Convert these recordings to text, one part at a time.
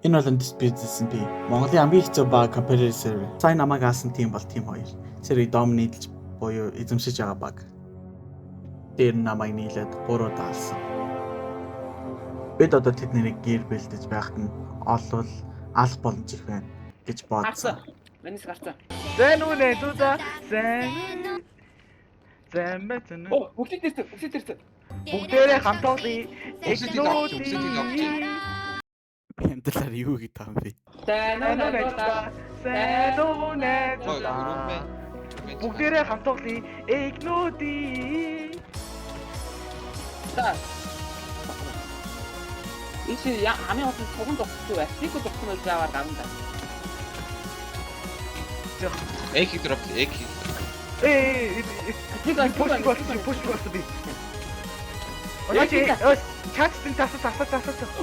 Энэ бол Undisputed би. Монголын хамгийн хэцүү баг competitive server. Сайн намайг аасан team бол team 2. Зэрэг dominate буюу эзэмшиж байгаа баг. Дээр намайг нийлээд 3 даалсан. Бид одоо тэднийг гэр бэлдэж байхад нь олвол алах боломж их байна гэж бодсон. Манис гарцаа. Зэн үнэ дуда. Зэн. Зэн мэтэн. Оо, бүгд дэрсэн. Бүгдээрээ хамтуулъя. Экнүүд. Хэмтлэр юу гэж таам бэ? Зэн үнэ дуда. Бүгдээрээ хамтуулъя. Экнүүд. За. Иши хамгийн олон цуган тогтсон бай. Сикл тогтсон гэж яваар гавна. Эки дроп эки. Push би. Очи, чатстын тасаа.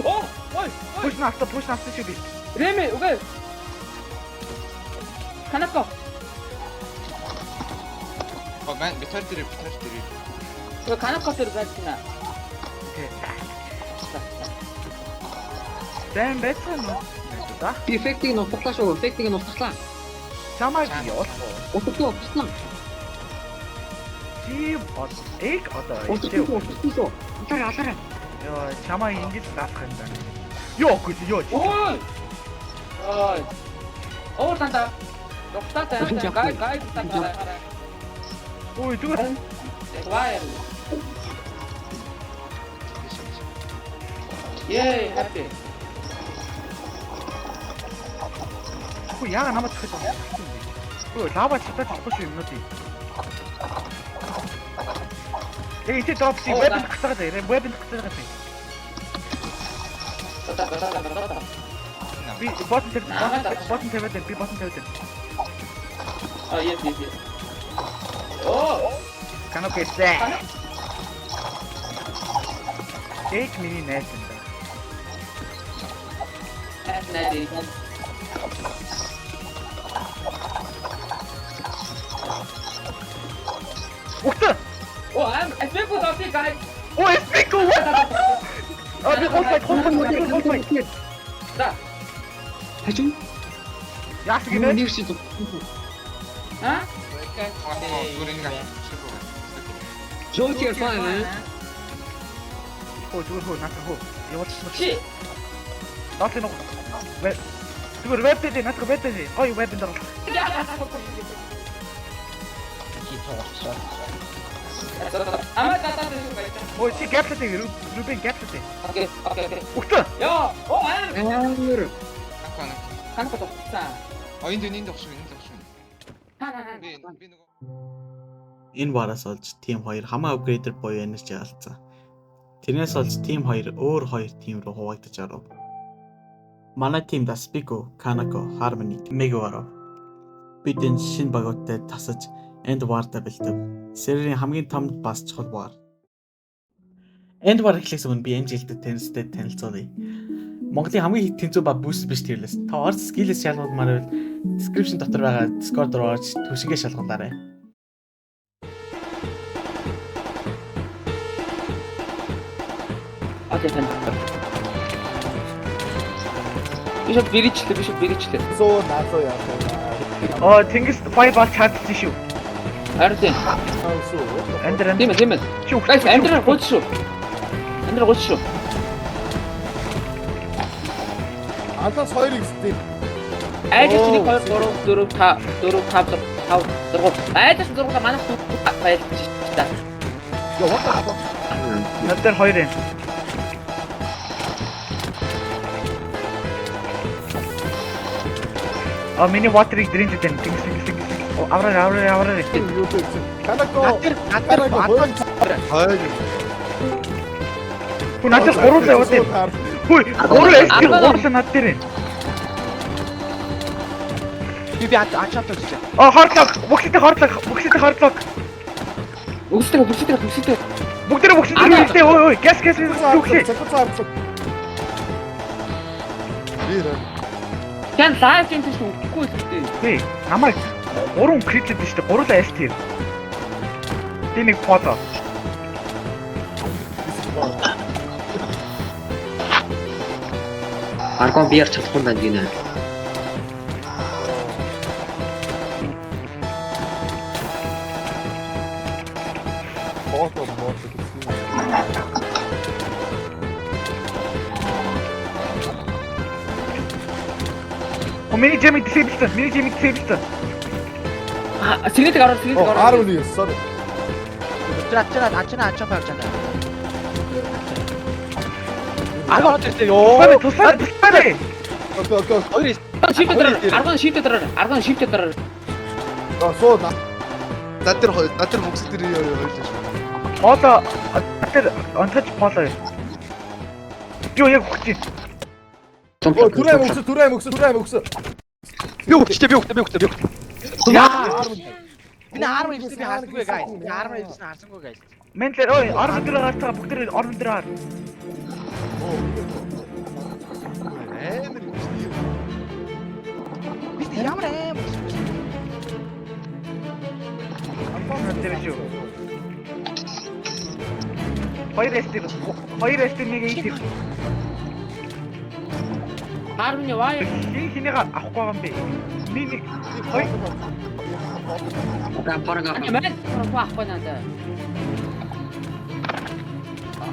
Оо, ой. Push наста шүү би. Ремэ, үгүй. Канако. Мен битэр дэрэ. Үгүй канако дээр байцна. Зэн бэцэн үү? Да. Эффектийг нутглаа шүү. Чамайг яах вэ? Утгатлаа. Чи бод эк одоо Утгатлаа. Алаараа. Йоо, чамайг ингэж даах юм байна. Йоо. Ой. Оо танда. Доктор гай танда. Ой, зүгээр. Вай. Yay, happy. Хөө яага намайг дахиж байна. Ой, лава чатаж авахгүй шүү юмнуудыг. Эти топси веб хацаад байна. Би ботон тавиад. Oh, yes. Oh, Канок эсэ. Эйк миний найз юм да. that's nice. Ухта. Oh, I speak with the guys. Ой, спико. Би холбой. Да. Хажуу. Яах гинэ? Нэг шиг. А? Joker fine. Хөө зүгээр натаа хөө. Явуулчихсан. Чи. Доотлын уу. Зүгээр веб дээр натаа веб дээр. Ой, веб дээр. Ама татаа дээр байж. Ой, чи гэплэтэй Рубен гэплэтэй. Окей. Ухта. Яа. Оо, аа. Амар. Канако тогтсон. Энд огш. Би нөгөө Энэ бараас олж team 2 хамаа апгрейдер буюу energy алдсан. Тэрнээс олж team 2 өөр 2 team руу хуваагдаж оров. Манай team Daspiko, Kanako, Harmony, Megawaro. Бид энэ шинэ багуудтай тасаж End War-та бэлдэв. Серверийн хамгийн том бас чухал баг. End War эхлэхээс өмнө би энэ жилдээ теннистэй танилцуулъя. Монголын хамгийн тэнцүү баг boost биш тэрлээс. Та орц скиллээс шалгуулмаар байвал description дотор байгаа Discord руу орж түшигээ шалгуулаарай. Окей, тань. Бишоп бэрийчлээ. Оо, тэнгис fireball чардсан шүү. Харин. Андер. Тийм ээ. Guys, Андер гоч шүү. Антас 2x тийм. Айдас 1 2 3 4 5 6 айдас 6 манайх байлж та. Яа, what? Надад 2 юм. Миний water-ыг drink гэдэг нь тэнгис. Авраа. Канако. Хүн надад 3 л яваад. Хүй, 3 над дээр. Би ачаад өгч. Хордлог. Бүгсэд хордлог. Үстэй. Бүгд дээр үстэй. Ой. Газ. Jan live stream гэж үгүй үстэй. Тий, намайг 3 критлээд шүү дээ. 3 л альт юм. Би нэг фото. Аргон би ярьж чадахгүй байна гинэ. Бото гэсэн. Миний жимиг disable. Миний жимиг disable. Сигнэт гараад сигнэт гараад. 10 sorry. 안치나 안 점프하잖아. 알고 어땠어요? Тусаад. Окей. 어디 Шифт дээр. Аргон шифт дээр. Аргон шифт дээр. Суу. Над тэр мөкс тэр хоёлоо шүү. Одоо тэр онцож болоо. Юу яг хүч. Түрээ мөкс. 묘 진짜 묘. Яа. 그냥 아르마 입으면 하는 거야, 가이. 아르마 입으면 하는 거야, 가이. Мэнлэр ой, орон дээр гарцгаа бүгд орон дээр гар. Бид ямар аим. Тэр шүү. Хоёр эстер нэг ийх. Хармны вай. Хинээг авахгүй байгаа юм бэ? Миний хоёр Ган парага. Мэн واахгүй надаа.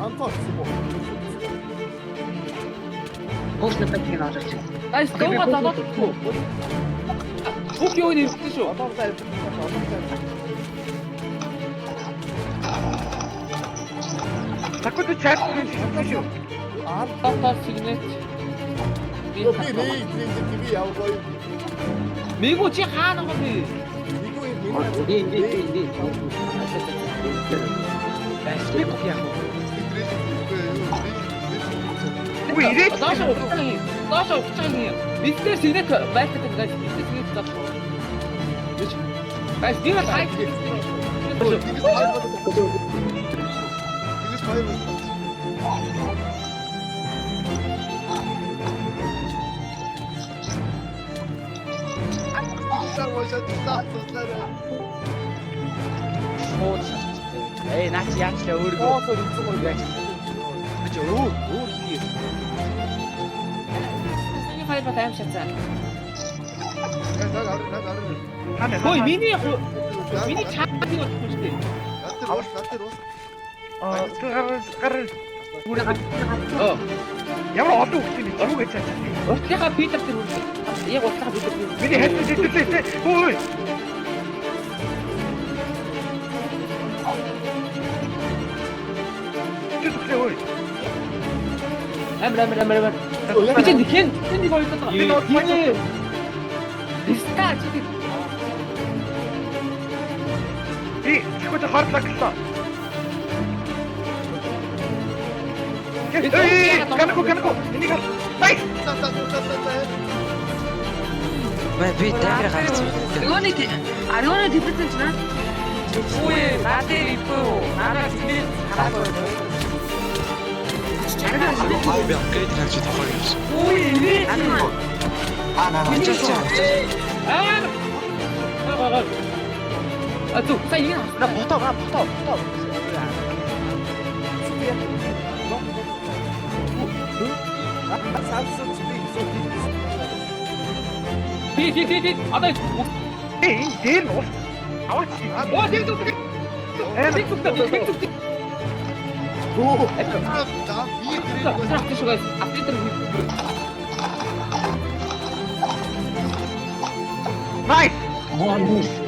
Антон. Хоос на пэтиг наажаач. Гайс дууга занаад өгөө. Бүх юу нэрсэн шүү. такой чат шүү. Тоо сигнэт. Би явгой. Мигу чи хаана гоо би? Ди. Үгүй ирээд Доош уцаагийн. Биднээс сигнэт байлтдаг гайс. Сигнэт зав. Гайс би бол хайх. 에이, 나 진짜 우리 Бото хийх юм яа. 그죠? 오, 이게. Миний хоёр бат аим шатсан. хана. Хөөе миний чаатыг бодохгүй шүү дээ. гар Оо. ямар олон хүмүүс юм юу гэж чад. Уртныхаа Питер тэр үү? Яг уртныхаа Питер. Миний хайртай зэвтэй. Ой. Ой. Амар. Би чинь хэн нэг ойлголоо. Би нөө Риста чи Би чихүүд хардлаа гэсэн. Эй, канако. Энийг бай. 왜 대가리 가겠지? 아리오네 디프트 주나? 오예, 나한테 이쁘고 나랑 준비 잘하거든. Abi upgrade гарч идэх гоё юм. 오예, 아, 또 사이야. 나 붙어. 뒤. 아, 나 Эй, дээр нуус. Аваач. 와, 뒤. За би тэр Трах ти шугай. А Питер Найс. Мон.